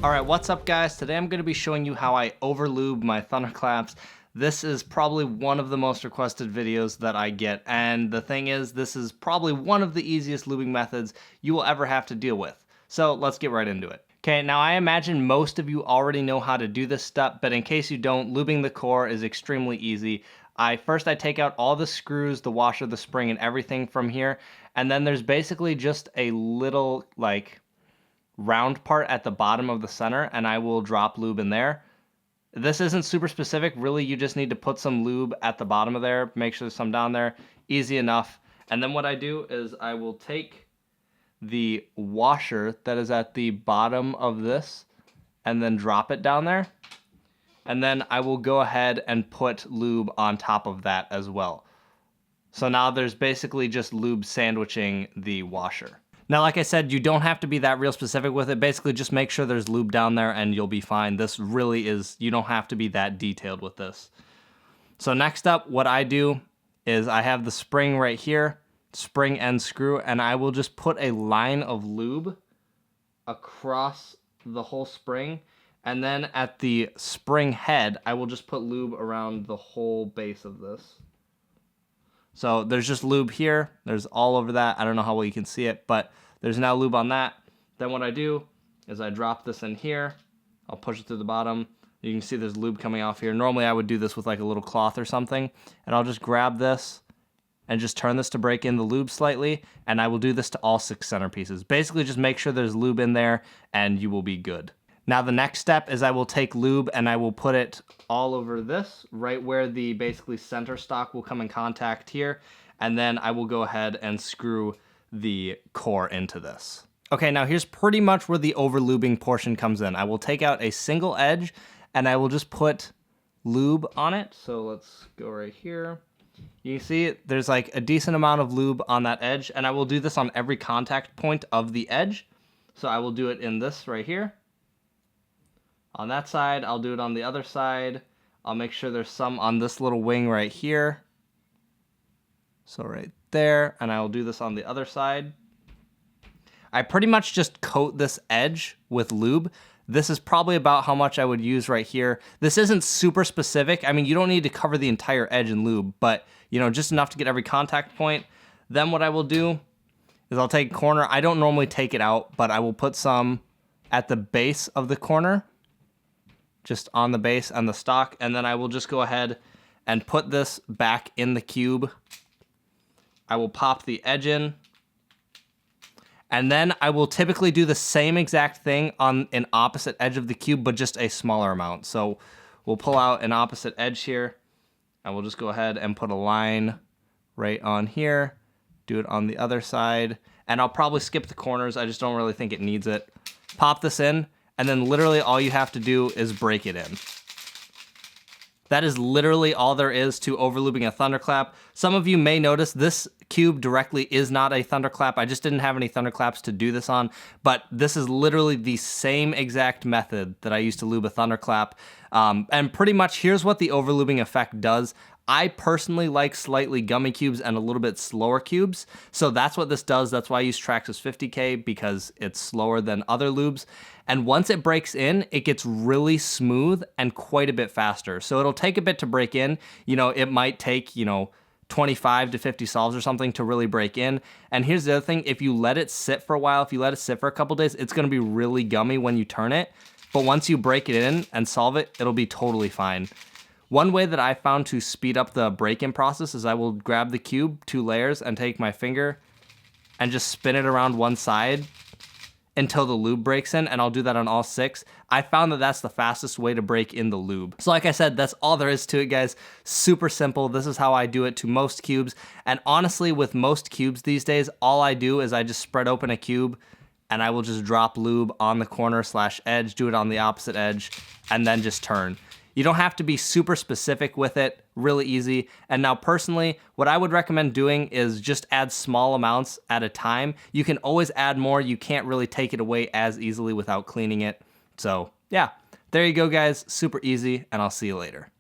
Alright, what's up guys? Today I'm going to be showing you how I overlube my Thunderclaps. This is probably one of the most requested videos that I get, and the thing is, this is probably one of the easiest lubing methods you will ever have to deal with. So let's get right into it. Okay, now I imagine most of you already know how to do this step, but in case you don't, lubing the core is extremely easy. First I take out all the screws, the washer, the spring, and everything from here, and then there's basically just a little, round part at the bottom of the center, and I will drop lube in there. This isn't super specific, really you just need to put some lube at the bottom of there, make sure there's some down there, easy enough. And then what I do is I will take the washer that is at the bottom of this and then drop it down there. And then I will go ahead and put lube on top of that as well. So now there's basically just lube sandwiching the washer. Now, like I said, you don't have to be that real specific with it. Basically, just make sure there's lube down there and you'll be fine. This really is, you don't have to be that detailed with this. So next up, what I do is I have the spring right here, spring and screw, and I will just put a line of lube across the whole spring. And then at the spring head, I will just put lube around the whole base of this. So there's just lube here, there's all over that. I don't know how well you can see it, but there's now lube on that. Then what I do is I drop this in here, I'll push it to the bottom. You can see there's lube coming off here. Normally I would do this with like a little cloth or something, and I'll just grab this and just turn this to break in the lube slightly, and I will do this to all 6 centerpieces. Basically just make sure there's lube in there and you will be good. Now the next step is I will take lube and I will put it all over this, right where the basically center stock will come in contact here, and then I will go ahead and screw the core into this. Okay, now here's pretty much where the overlubing portion comes in. I will take out a single edge and I will just put lube on it. So let's go right here. You can see there's like a decent amount of lube on that edge, and I will do this on every contact point of the edge. So I will do it in this right here. On that side, I'll do it on the other side. I'll make sure there's some on this little wing right here. So right there, and I will do this on the other side. I pretty much just coat this edge with lube. This is probably about how much I would use right here. This isn't super specific. I mean, you don't need to cover the entire edge in lube, but you know, just enough to get every contact point. Then what I will do is I'll take corner. I don't normally take it out, but I will put some at the base of the corner, just on the base and the stock, and then I will just go ahead and put this back in the cube. I will pop the edge in, and then I will typically do the same exact thing on an opposite edge of the cube, but just a smaller amount. So we'll pull out an opposite edge here, and we'll just go ahead and put a line right on here, do it on the other side, and I'll probably skip the corners. I just don't really think it needs it. Pop this in, and then literally all you have to do is break it in. That is literally all there is to overlubing a Thunderclap. Some of you may notice this cube directly is not a Thunderclap. I just didn't have any Thunderclaps to do this on, but this is literally the same exact method that I used to lube a Thunderclap. And pretty much here's what the overlubing effect does. I personally like slightly gummy cubes and a little bit slower cubes, so that's what this does. That's why I use Traxxas 50K, because it's slower than other lubes. And once it breaks in, it gets really smooth and quite a bit faster. So it'll take a bit to break in. You know, it might take, 25 to 50 solves or something to really break in. And here's the other thing, if you let it sit for a while, if you let it sit for a couple days, it's gonna be really gummy when you turn it. But once you break it in and solve it, it'll be totally fine. One way that I found to speed up the break-in process is I will grab the cube, 2 layers, and take my finger and just spin it around one side until the lube breaks in, and I'll do that on all 6. I found that that's the fastest way to break in the lube. So like I said, that's all there is to it, guys. Super simple. This is how I do it to most cubes. And honestly, with most cubes these days, all I do is I just spread open a cube and I will just drop lube on the corner/edge, do it on the opposite edge, and then just turn. You don't have to be super specific with it, really easy. And now personally, what I would recommend doing is just add small amounts at a time. You can always add more. You can't really take it away as easily without cleaning it. So yeah, there you go guys, super easy, and I'll see you later.